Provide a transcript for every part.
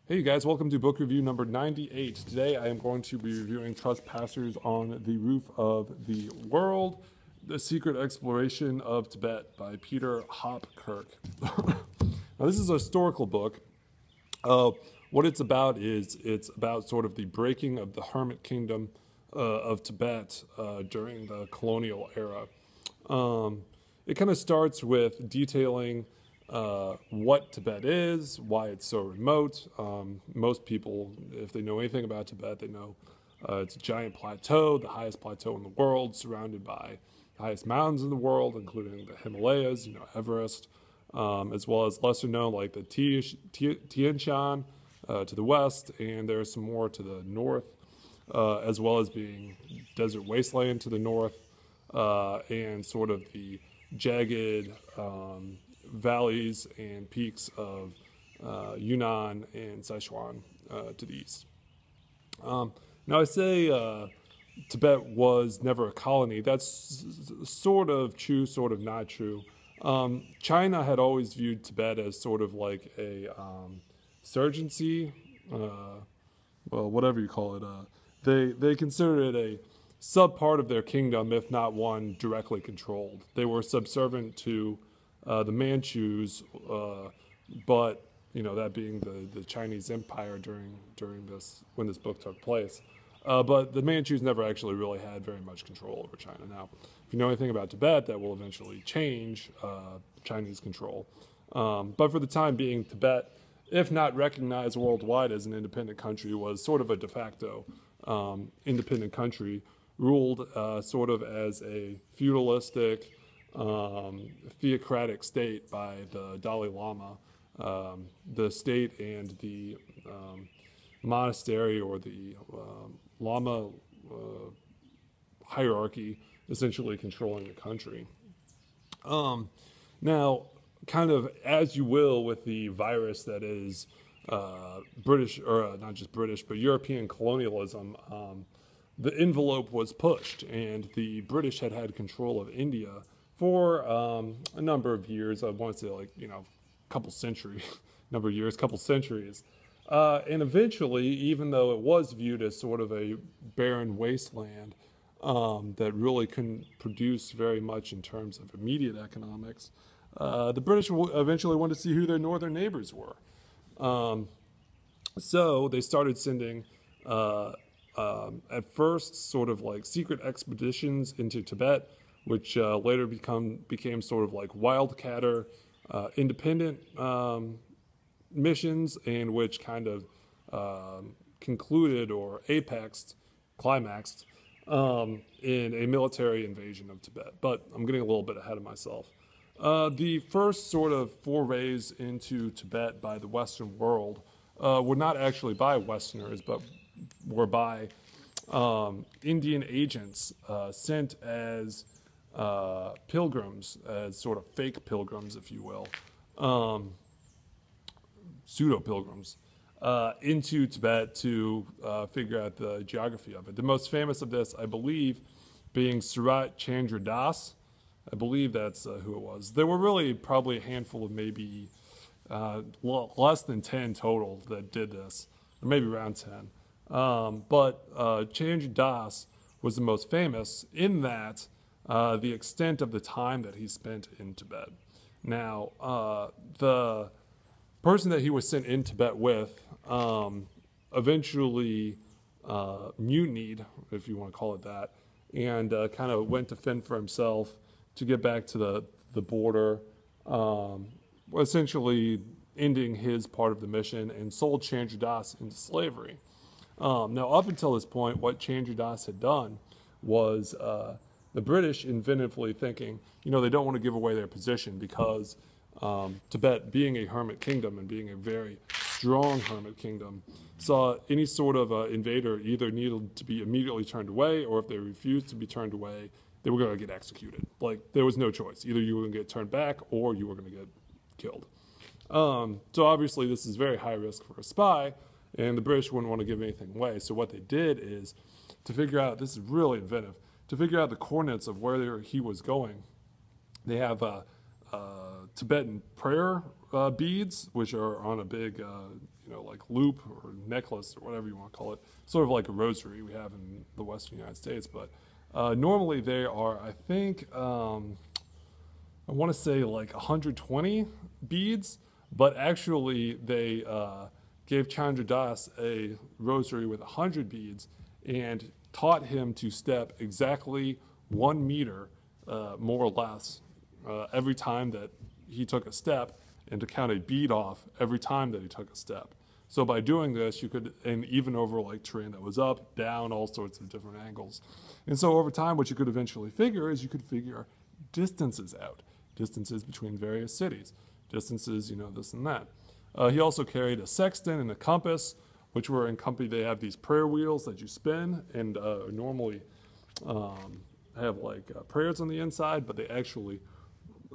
Hey you guys, welcome to book review number 98. Today I am going to be reviewing Trespassers on the Roof of the World, The Secret Exploration of Tibet by Peter Hopkirk. Now this is a historical book. What it's about is it's about sort of the breaking of the hermit kingdom of Tibet during the colonial era. It kind of starts with detailing what Tibet is, why it's so remote. Most people, if they know anything about Tibet, they know it's a giant plateau, the highest plateau in the world, surrounded by the highest mountains in the world, including the Himalayas, Everest, as well as lesser known like the Tian Shan to the west, and there's some more to the north, as well as being desert wasteland to the north, and sort of the jagged valleys and peaks of Yunnan and Sichuan to the east. Now I say Tibet was never a colony. That's sort of true, sort of not true. China had always viewed Tibet as sort of like a surgency, well, whatever you call it. They considered it a sub part of their kingdom, if not one directly controlled. They were subservient to the Manchus, but that being the Chinese Empire during this when this book took place. But the Manchus never actually really had very much control over China. Now, if you know anything about Tibet, that will eventually change Chinese control. But for the time being, Tibet, if not recognized worldwide as an independent country, was sort of a de facto independent country, ruled sort of as a feudalistic, theocratic state by the Dalai Lama. The state and the monastery or the Lama hierarchy essentially controlling the country. Now, kind of as you will with the virus that is British, or not just British, but European colonialism, the envelope was pushed, and the British had control of India for a number of years. I want to say couple centuries, number of years, couple centuries. And eventually, even though it was viewed as sort of a barren wasteland that really couldn't produce very much in terms of immediate economics, the British eventually wanted to see who their northern neighbors were. So they started sending, at first, sort of like secret expeditions into Tibet, which later became sort of like wildcatter, independent missions, and which kind of concluded or climaxed in a military invasion of Tibet. But I'm getting a little bit ahead of myself. The first sort of forays into Tibet by the Western world were not actually by Westerners, but were by Indian agents sent as pilgrims, as sort of fake pilgrims, if you will, pseudo-pilgrims, into Tibet to figure out the geography of it. The most famous of this, I believe, being Surat Chandra Das. I believe that's who it was. There were really probably a handful of maybe less than 10 total that did this, or maybe around 10. But Chandra Das was the most famous in that the extent of the time that he spent in Tibet. Now, the person that he was sent in Tibet with eventually mutinied, if you want to call it that, and kind of went to fend for himself to get back to the border, essentially ending his part of the mission, and sold Chandra Das into slavery. Now, up until this point, what Chandra Das had done was the British inventively thinking, they don't want to give away their position because Tibet, being a hermit kingdom and being a very strong hermit kingdom, saw any sort of invader either needed to be immediately turned away, or if they refused to be turned away, they were going to get executed. Like, there was no choice. Either you were going to get turned back or you were going to get killed. So obviously this is very high risk for a spy, and the British wouldn't want to give anything away. So what they did is, to figure out, this is really inventive, to figure out the coordinates of where he was going, they have Tibetan prayer beads, which are on a big, like loop or necklace or whatever you want to call it, sort of like a rosary we have in the Western United States. But normally they are, I think, I want to say like 120 beads, but actually they gave Chandra Das a rosary with 100 beads and taught him to step exactly 1 meter, more or less, every time that he took a step, and to count a bead off every time that he took a step. So by doing this, you could, and even over like terrain that was up, down, all sorts of different angles. And so over time, what you could eventually figure is you could figure distances out, distances between various cities, distances, this and that. He also carried a sextant and a compass, which were in company. They have these prayer wheels that you spin, and normally have like prayers on the inside, but they actually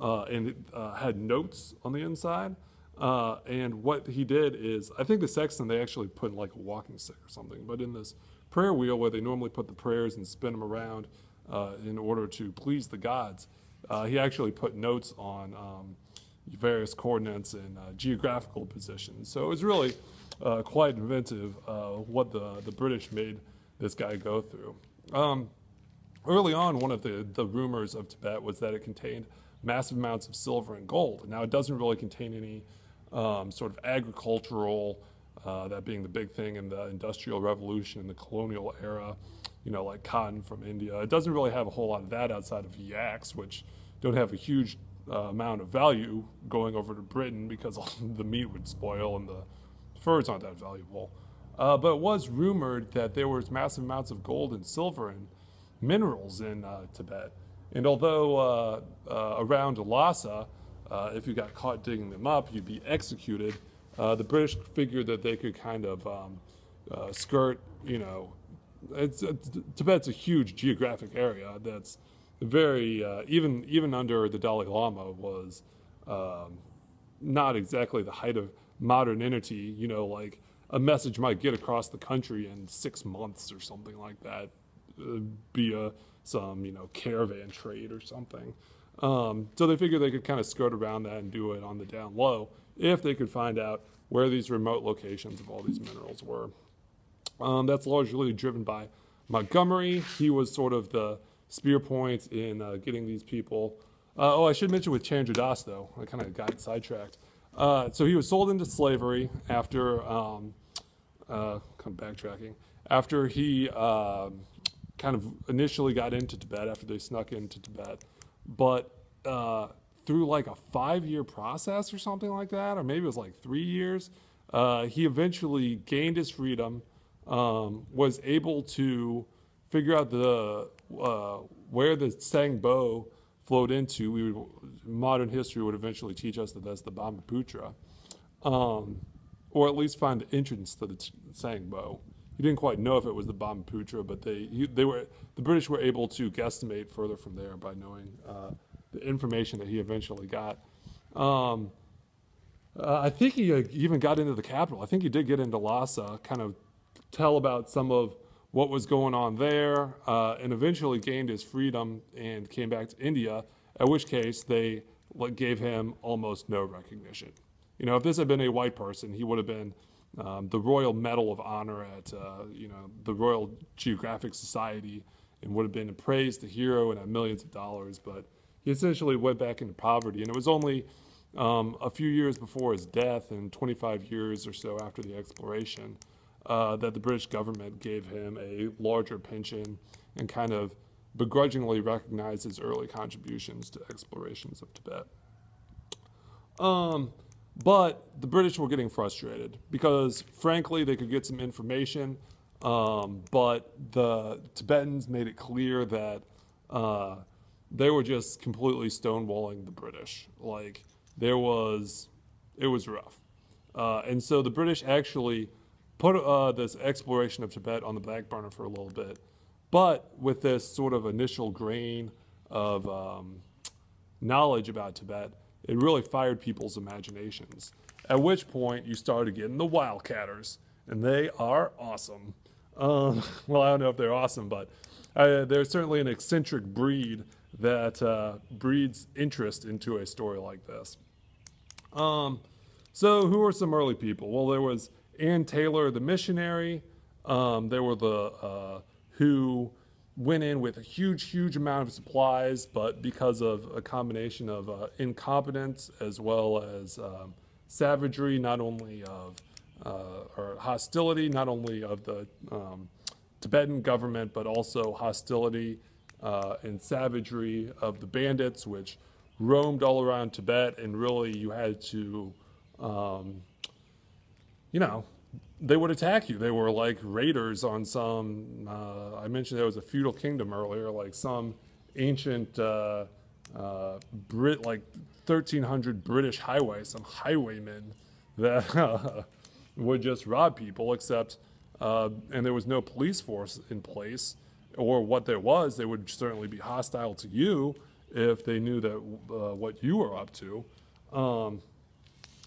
had notes on the inside. And what he did is, I think the sextant they actually put in like a walking stick or something, but in this prayer wheel where they normally put the prayers and spin them around in order to please the gods, he actually put notes on various coordinates and geographical positions. So it was really quite inventive what the British made this guy go through. Early on, one of the rumors of Tibet was that it contained massive amounts of silver and gold. Now, it doesn't really contain any sort of agricultural, that being the big thing in the Industrial Revolution and the colonial era, like cotton from India. It doesn't really have a whole lot of that outside of yaks, which don't have a huge amount of value going over to Britain because the meat would spoil and the furs aren't that valuable. But it was rumored that there was massive amounts of gold and silver and minerals in Tibet. And although around Lhasa, if you got caught digging them up, you'd be executed, the British figured that they could kind of skirt, Tibet's a huge geographic area that's very, even under the Dalai Lama was not exactly the height of modernity, like a message might get across the country in 6 months or something like that, via some, caravan trade or something. So they figured they could kind of skirt around that and do it on the down low if they could find out where these remote locations of all these minerals were. That's largely driven by Montgomery. He was sort of the spear point in getting these people. I should mention with Chandra Das, though. I kind of got sidetracked. So he was sold into slavery after, backtracking, after he kind of initially got into Tibet, after they snuck into Tibet. But through like a 5-year process or something like that, or maybe it was like 3 years, he eventually gained his freedom, was able to figure out where the Sangbo flowed into. Modern history would eventually teach us that that's the Brahmaputra, or at least find the entrance to the Sangbo. He didn't quite know if it was the Brahmaputra, but the British were able to guesstimate further from there by knowing the information that he eventually got. I think he even got into the capital. I think he did get into Lhasa, kind of tell about some of what was going on there, and eventually gained his freedom and came back to India, at which case they gave him almost no recognition. If this had been a white person, he would have been the Royal Medal of Honor at the Royal Geographic Society and would have been praised, the hero, and had millions of dollars. But he essentially went back into poverty, and it was only a few years before his death and 25 years or so after the exploration that the British government gave him a larger pension and kind of begrudgingly recognized his early contributions to explorations of Tibet. But the British were getting frustrated because, frankly, they could get some information, but the Tibetans made it clear that they were just completely stonewalling the British. It was rough. And so the British actually put this exploration of Tibet on the back burner for a little bit. But with this sort of initial grain of knowledge about Tibet, it really fired people's imaginations. At which point you started getting the wildcatters, and they are awesome. Well, I don't know if they're awesome, but they're certainly an eccentric breed that breeds interest into a story like this. So who are some early people? Well, there was Ann Taylor, the missionary. There were the who went in with a huge amount of supplies, but because of a combination of incompetence as well as savagery, not only of or hostility, not only of the Tibetan government, but also hostility and savagery of the bandits, which roamed all around Tibet, and really you had to, you know, they would attack you. They were like raiders on some, I mentioned there was a feudal kingdom earlier, like some ancient like 1300 British highway, some highwaymen that would just rob people, except, and there was no police force in place, or what there was, they would certainly be hostile to you if they knew that what you were up to.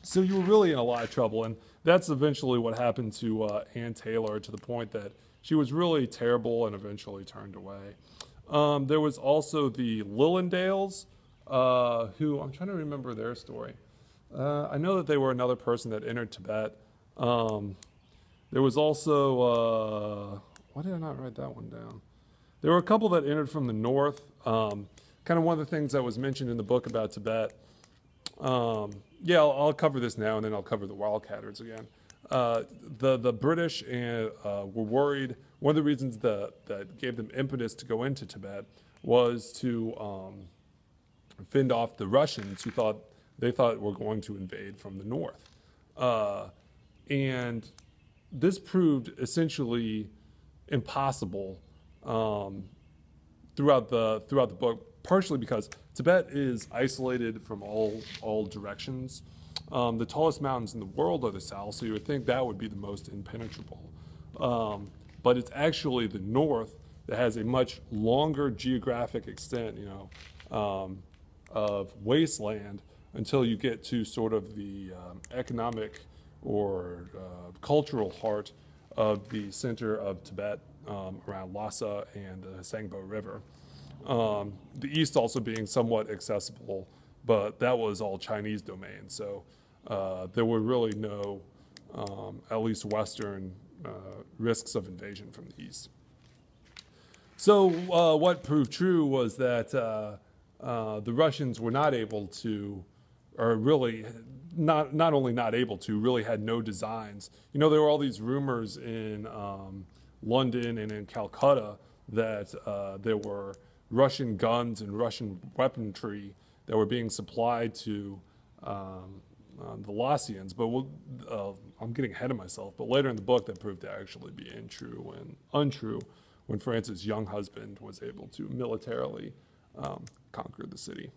So you were really in a lot of trouble, and that's eventually what happened to Ann Taylor, to the point that she was really terrible and eventually turned away. There was also the Lillandales, who, I'm trying to remember their story. I know that they were another person that entered Tibet. There was also, why did I not write that one down? There were a couple that entered from the north. Kind of one of the things that was mentioned in the book about Tibet. Yeah, I'll cover this now, and then I'll cover the wildcatters again. The British were worried. One of the reasons that gave them impetus to go into Tibet was to fend off the Russians, who they thought were going to invade from the north. And this proved essentially impossible throughout the book, partially because Tibet is isolated from all directions. The tallest mountains in the world are the south, so you would think that would be the most impenetrable. But it's actually the north that has a much longer geographic extent, of wasteland, until you get to sort of the economic or cultural heart of the center of Tibet, around Lhasa and the Sangpo River. The east also being somewhat accessible, but that was all Chinese domain, so there were really no, at least Western, risks of invasion from the east. So what proved true was that the Russians were not able to, or really not only not able to, really had no designs. There were all these rumors in London and in Calcutta that there were Russian guns and Russian weaponry that were being supplied to the Lassians, but I'm getting ahead of myself. But later in the book, that proved to actually be untrue when France's young husband was able to militarily conquer the city.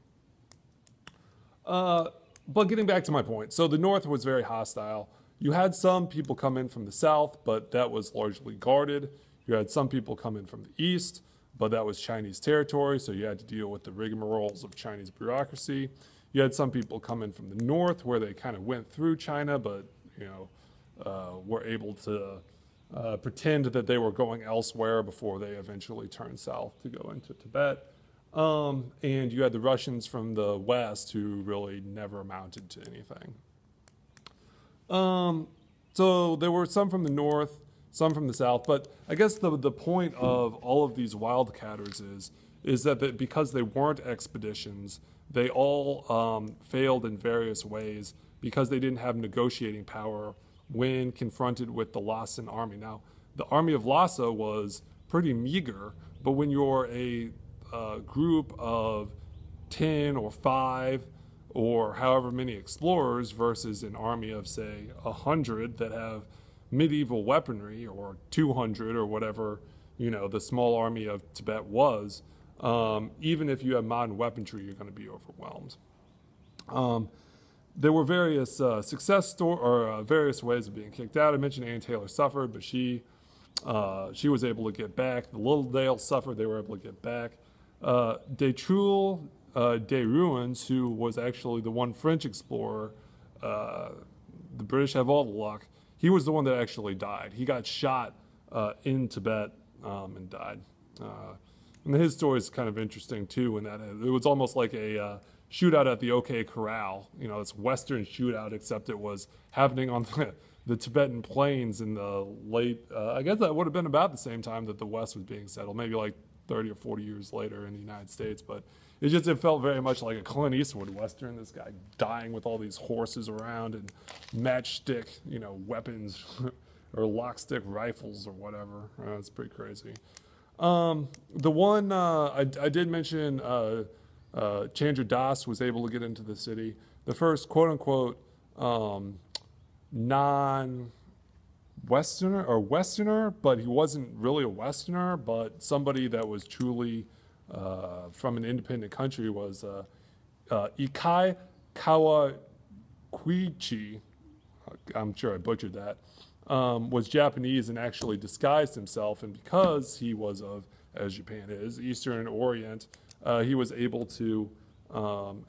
But getting back to my point, so the north was very hostile. You had some people come in from the south, but that was largely guarded. You had some people come in from the east, but that was Chinese territory, so you had to deal with the rigmaroles of Chinese bureaucracy. You had some people come in from the north, where they kind of went through China, but were able to pretend that they were going elsewhere before they eventually turned south to go into Tibet. And you had the Russians from the west, who really never amounted to anything. So there were some from the north, some from the south, but I guess the point of all of these wildcatters is that because they weren't expeditions, they all failed in various ways because they didn't have negotiating power when confronted with the Lhasan army. Now, the army of Lhasa was pretty meager, but when you're a group of 10 or 5 or however many explorers versus an army of, say, 100 that have medieval weaponry, or 200 or whatever, the small army of Tibet was, even if you have modern weaponry, you're going to be overwhelmed. There were various various ways of being kicked out. I mentioned Ann Taylor suffered, but she was able to get back. The Lillandales suffered; they were able to get back. Détruel de Ruins, who was actually the one French explorer, the British have all the luck. He was the one that actually died. He got shot in Tibet and died. And his story is kind of interesting too, in that it was almost like a shootout at the OK Corral. You know, it's Western shootout, except it was happening on the Tibetan plains in the late, I guess that would have been about the same time that the West was being settled, maybe like 30 or 40 years later in the United States. But it felt very much like a Clint Eastwood Western, this guy dying with all these horses around and matchstick, you know, weapons or lockstick rifles or whatever. It's pretty crazy. The one I did mention, Chandra Das was able to get into the city. The first quote-unquote non-Westerner or Westerner, but he wasn't really a Westerner, but somebody that was truly from an independent country was Ikai Kawakuichi. I'm sure I butchered that. Was Japanese and actually disguised himself, and because he was of, as Japan is, Eastern Orient, he was able to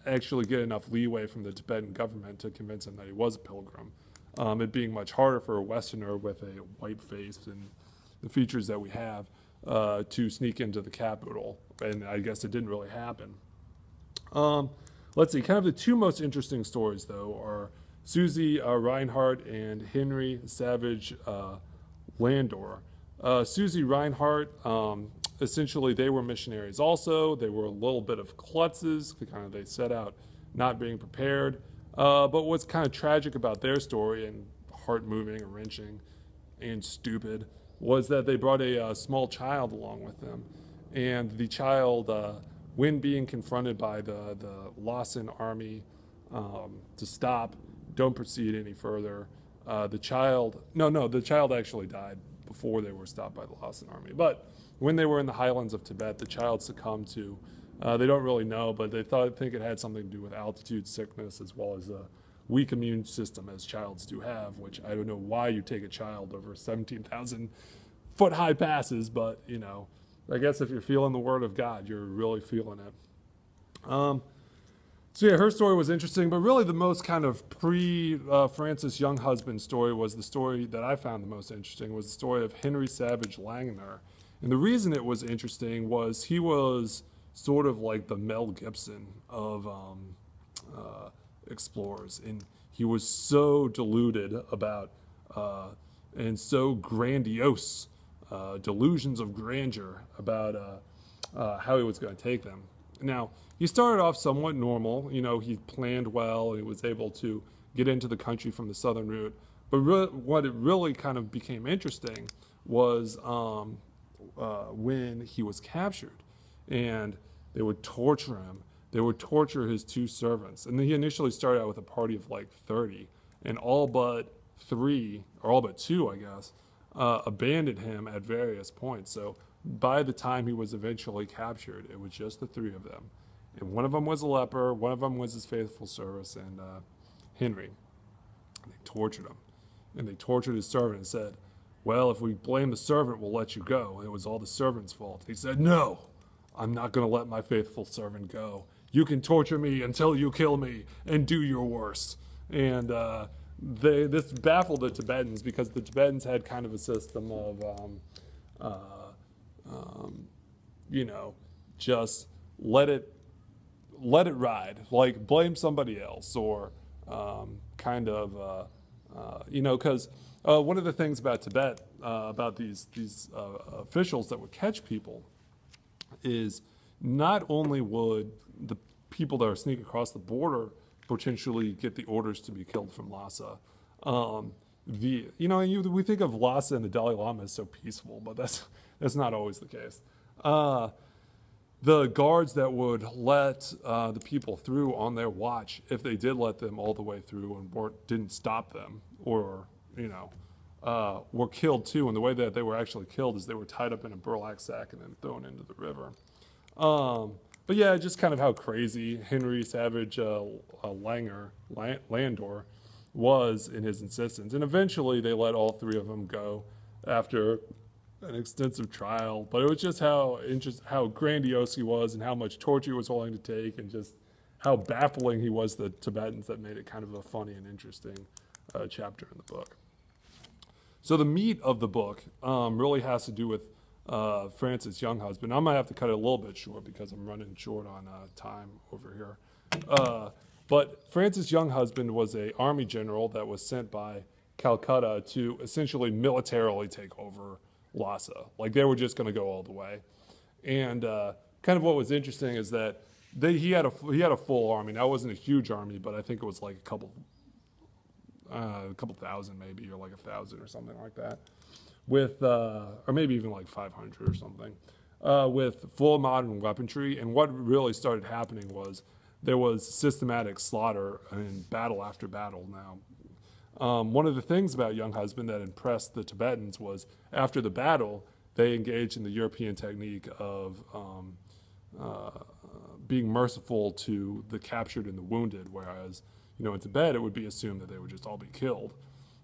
actually get enough leeway from the Tibetan government to convince him that he was a pilgrim. It being much harder for a Westerner with a white face and the features that we have to sneak into the capital, and I guess it didn't really happen. Let's see, kind of the two most interesting stories, though, are Susie Reinhardt and Henry Savage Landor. Susie Reinhardt, essentially they were missionaries also. They were a little bit of klutzes, they set out not being prepared. But what's kind of tragic about their story, and heart-moving and wrenching and stupid, was that they brought a small child along with them. And the child, when being confronted by the Lawson army to stop, don't proceed any further. The child actually died before they were stopped by the Lawson army. But when they were in the highlands of Tibet, the child succumbed to, they don't really know, but they think it had something to do with altitude sickness as well as a weak immune system, as childs do have, which I don't know why you take a child over 17,000 foot high passes, but you know, I guess if you're feeling the word of God, you're really feeling it. So yeah, her story was interesting, but really the most kind of pre-Francis Younghusband story was the story that I found the most interesting, was the story of Henry Savage Landor. And the reason it was interesting was he was sort of like the Mel Gibson of explorers, and he was so deluded about and so grandiose, delusions of grandeur about how he was going to take them. Now, he started off somewhat normal. You know, he planned well. He was able to get into the country from the southern route. But what it really kind of became interesting was when he was captured, and they would torture him. They would torture his two servants. And he initially started out with a party of like 30, and all but 3, or all but 2, I guess, abandoned him at various points. So by the time he was eventually captured, it was just the 3 of them. And one of them was a leper, one of them was his faithful servant, and Henry. And they tortured him. And they tortured his servant and said, well, if we blame the servant, we'll let you go. It was all the servant's fault. He said, no, I'm not going to let my faithful servant go. You can torture me until you kill me and do your worst. And this baffled the Tibetans, because the Tibetans had kind of a system of, you know, just let it ride, like blame somebody else, or you know, because one of the things about Tibet, about these officials that would catch people, is not only would the people that are sneaking across the border potentially get the orders to be killed from Lhasa. We think of Lhasa and the Dalai Lama as so peaceful, but that's not always the case. The guards that would let the people through on their watch, if they did let them all the way through and didn't stop them, or were killed too. And the way that they were actually killed is they were tied up in a burlap sack and then thrown into the river. But yeah, just kind of how crazy Henry Savage Landor was in his insistence. And eventually they let all 3 of them go after an extensive trial. But it was just how grandiose he was, and how much torture he was willing to take, and just how baffling he was to the Tibetans, that made it kind of a funny and interesting chapter in the book. So the meat of the book really has to do with Francis Younghusband. I might have to cut it a little bit short because I'm running short on time over here. But Francis Younghusband was a army general that was sent by Calcutta to essentially militarily take over Lhasa. Like they were just going to go all the way. And kind of what was interesting is that he had a full army. Now it wasn't a huge army, but I think it was like a couple thousand maybe, or like 1,000 or something like that. With or maybe even like 500 or something. With full modern weaponry. And what really started happening was there was systematic slaughter in battle after battle now. One of the things about Younghusband that impressed the Tibetans was after the battle, they engaged in the European technique of being merciful to the captured and the wounded, whereas, in Tibet, it would be assumed that they would just all be killed.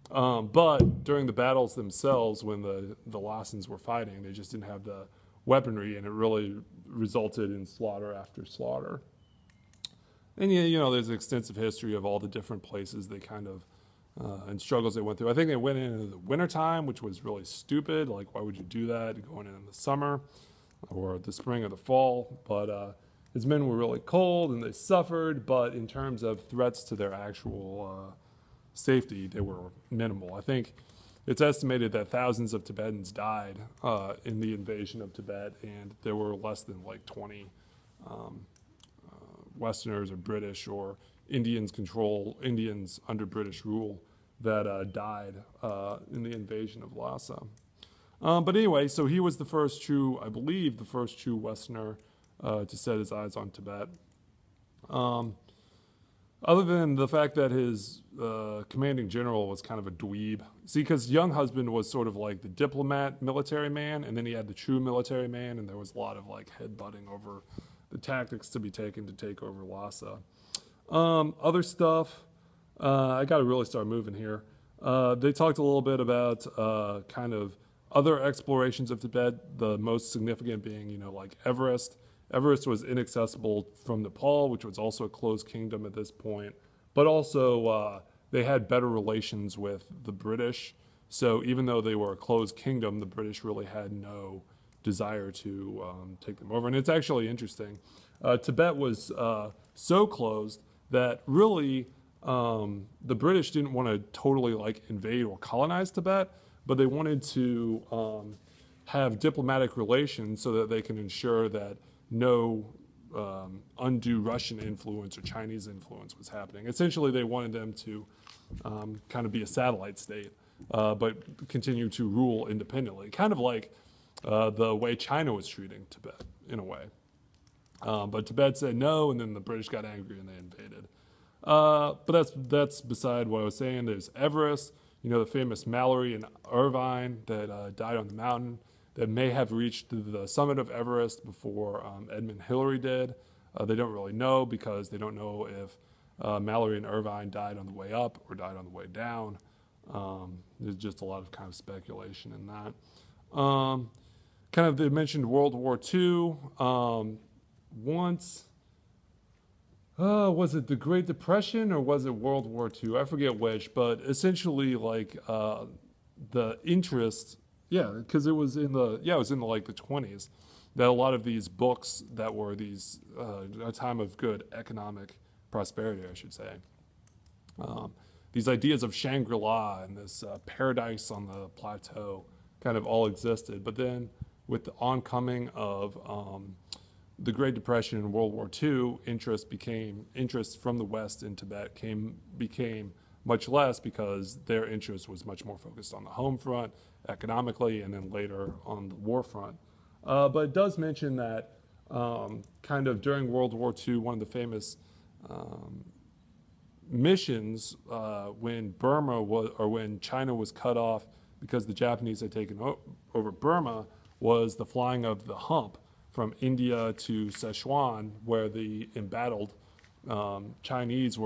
But during the battles themselves, when the Lhasans were fighting, they just didn't have the weaponry, and it really resulted in slaughter after slaughter. And there's an extensive history of all the different places they kind of and struggles they went through. I think they went in the wintertime, which was really stupid. Like, why would you do that going in the summer or the spring or the fall? But his men were really cold and they suffered. But in terms of threats to their actual safety, they were minimal. I think it's estimated that thousands of Tibetans died in the invasion of Tibet, and there were less than like 20 Westerners or British or Indians under British rule that died in the invasion of Lhasa. But anyway, so he was the first true Westerner to set his eyes on Tibet. Other than the fact that his commanding general was kind of a dweeb. See, because Younghusband was sort of like the diplomat military man, and then he had the true military man, and there was a lot of like headbutting over the tactics to be taken to take over Lhasa. Other stuff, I got to really start moving here. They talked a little bit about kind of other explorations of Tibet, the most significant being, like Everest. Everest was inaccessible from Nepal, which was also a closed kingdom at this point, but also they had better relations with the British. So even though they were a closed kingdom, the British really had no desire to take them over. And it's actually interesting. Tibet was so closed that really the British didn't want to totally like invade or colonize Tibet, but they wanted to have diplomatic relations so that they can ensure that no undue Russian influence or Chinese influence was happening. Essentially, they wanted them to kind of be a satellite state, but continue to rule independently, kind of like the way China was treating Tibet in a way. But Tibet said no, and then the British got angry and they invaded. But that's beside what I was saying. There's Everest, the famous Mallory and Irvine that died on the mountain, that may have reached the summit of Everest before Edmund Hillary did. They don't really know because they don't know if Mallory and Irvine died on the way up or died on the way down. There's just a lot of kind of speculation in that. They mentioned World War II once. Was it the Great Depression or was it World War II? I forget which, but essentially like the interest. Yeah, because it was in the 20s that a lot of these books that were these a time of good economic prosperity, I should say. These ideas of Shangri-La and this paradise on the plateau kind of all existed. But then with the oncoming of the Great Depression and World War II, interest from the West in Tibet became much less because their interest was much more focused on the home front, economically, and then later on the war front. But it does mention that kind of during World War II, one of the famous missions when when China was cut off because the Japanese had taken over Burma was the flying of the hump from India to Sichuan, where the embattled Chinese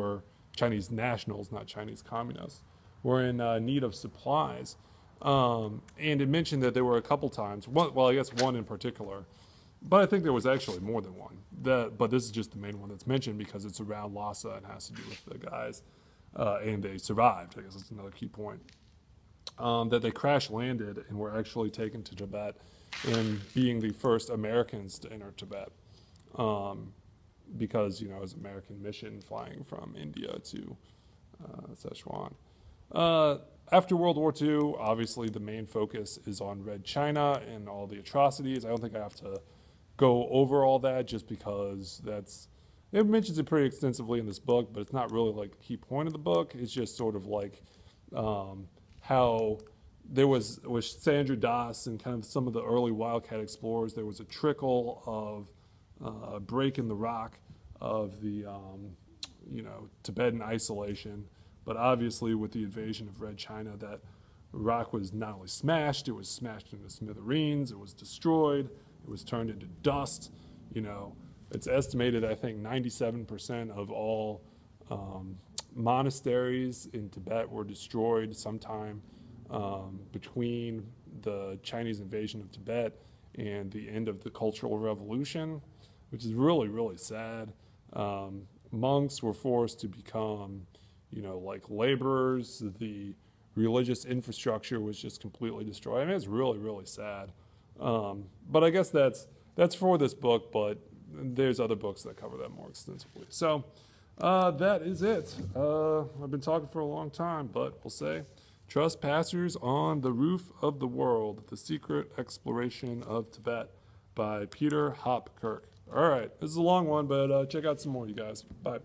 nationals, not Chinese communists, were in need of supplies. And it mentioned that there were a couple times, I guess one in particular, but I think there was actually more than one. But this is just the main one that's mentioned because it's around Lhasa and has to do with the guys, and they survived. I guess that's another key point. That they crash landed and were actually taken to Tibet in being the first Americans to enter Tibet. Because, you know, it was an American mission flying from India to Sichuan. After World War II, obviously the main focus is on Red China and all the atrocities. I don't think I have to go over all that just because it mentions it pretty extensively in this book, but it's not really like the key point of the book. It's just sort of like how there was with Sandra Das and kind of some of the early wildcat explorers, there was a trickle of break in the rock of the you know, Tibetan isolation. But obviously with the invasion of Red China, that rock was not only smashed, it was smashed into smithereens, it was destroyed, it was turned into dust. You know, it's estimated, I think 97% of all monasteries in Tibet were destroyed sometime between the Chinese invasion of Tibet and the end of the Cultural Revolution, which is really, really sad. Monks were forced to become, you know, like laborers. The religious infrastructure was just completely destroyed. I mean, it's really, really sad. But I guess that's for this book, but there's other books that cover that more extensively. So that is it. I've been talking for a long time, but we'll say Trespassers on the Roof of the World, The Secret Exploration of Tibet by Peter Hopkirk. All right, this is a long one, but check out some more, you guys. Bye.